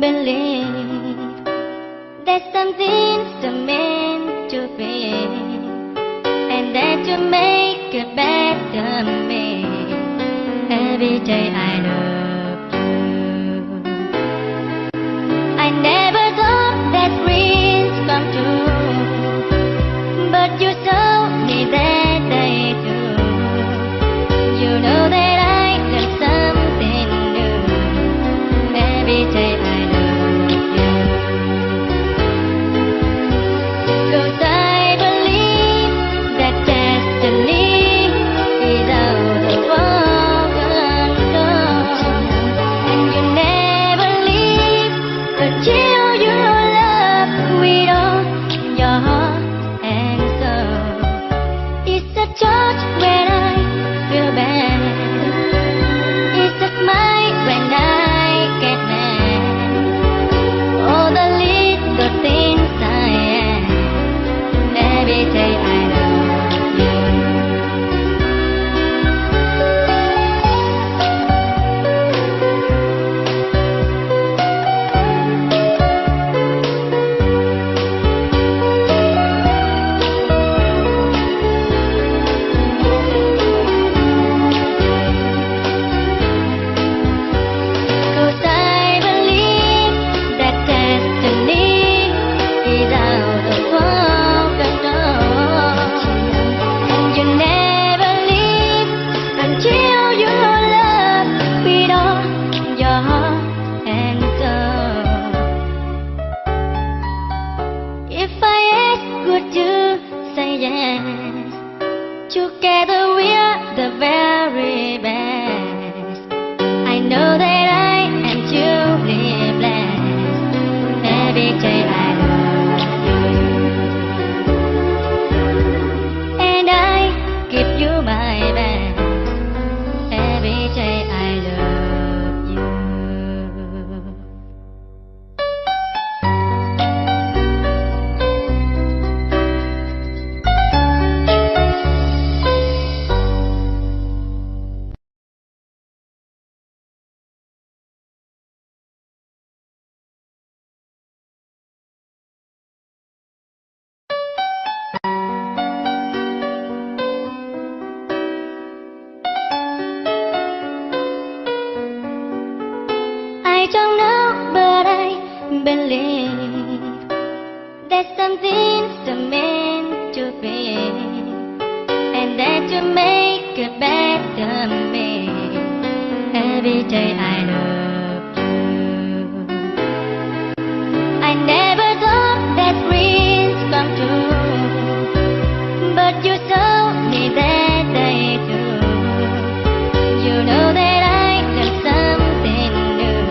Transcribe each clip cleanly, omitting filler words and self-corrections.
believe that something's meant to be, and that you make a better me every day I love you. I never thought that dreams come true, but you showed me that they do. You know that I learn something new every day I love you. 'Cause I believe that destiny is out of our control, and you never leave until you love with all your heart and soul. It's a touch when I feel bad. It's a smile when I get mad. All the little things I am every day I love you. Cause I believe that destiny is out of our control, and you never leave until you love with all your heart and soul. If I ask, would you say yes? Together we're the very best. I know that I am truly blessed every day I love you, and I give you my best every day I love you. I don't know, but I believe that something's meant to be, and that you make a better me every day I love you. I never thought that dreams come true, but you showed me that they do. You know that I learn something new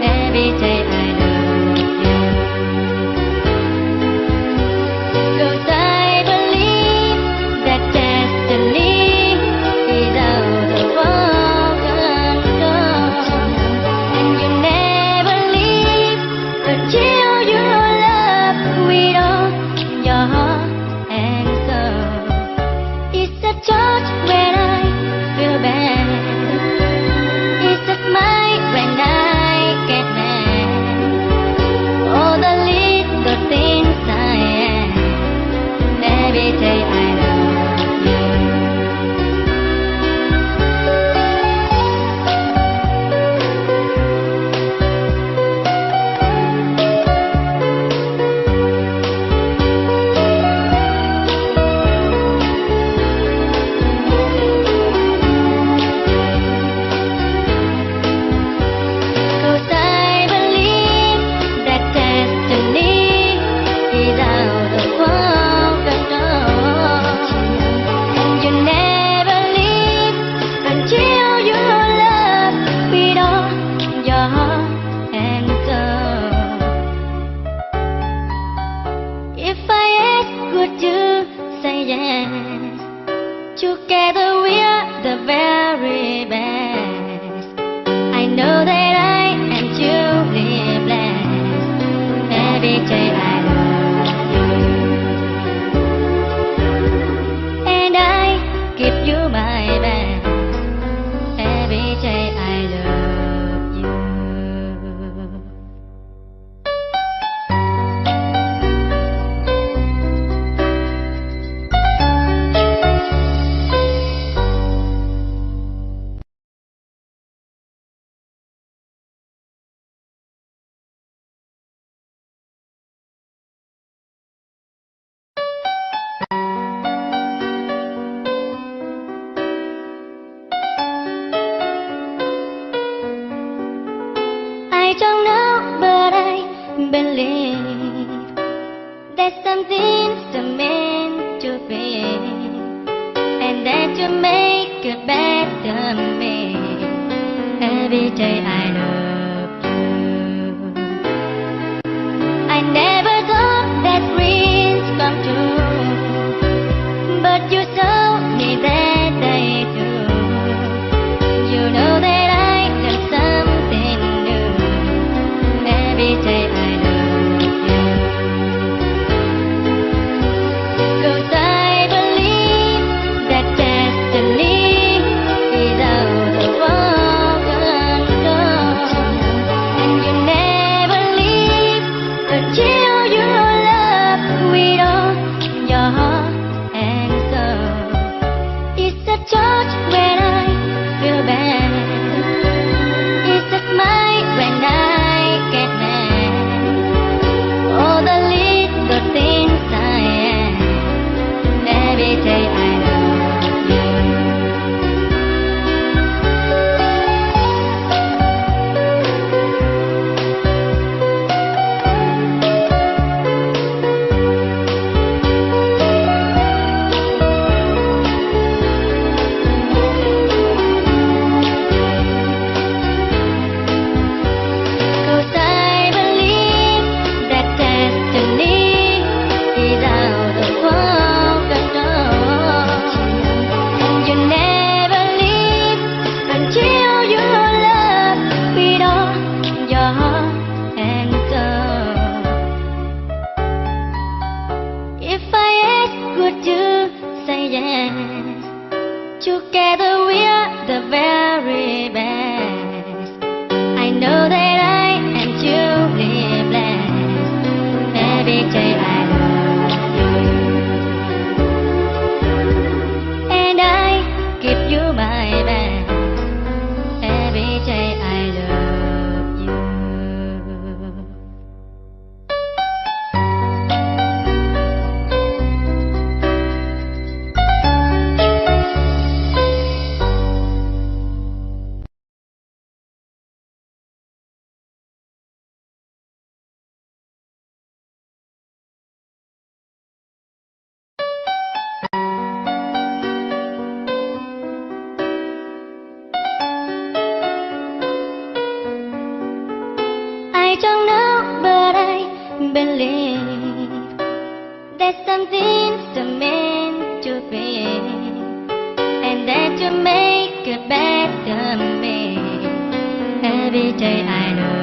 every day I love you. 'Cause I believe that destiny is out of our control, Every day I love you. I never thought that dreams come true, but you told me that they do. You know that I got something new. Every day I love you. 'Cause I believe that destiny is out of our control, and you never leave until your love with all your heart and soul. It's a touch when I feel bad. It's a smile when I get mad. All the little things I am. Every day I love you. Cause I believe that destiny is out of our control, and you never leave until your love with all your heart and soul. If I ask, would you say yes? Together we are the very best. I know that I am truly blessed. Every day I love you, and I give you my best. Every day I love you. I don't know, but I believe that something's meant to be, and that you make a better me. Every day I know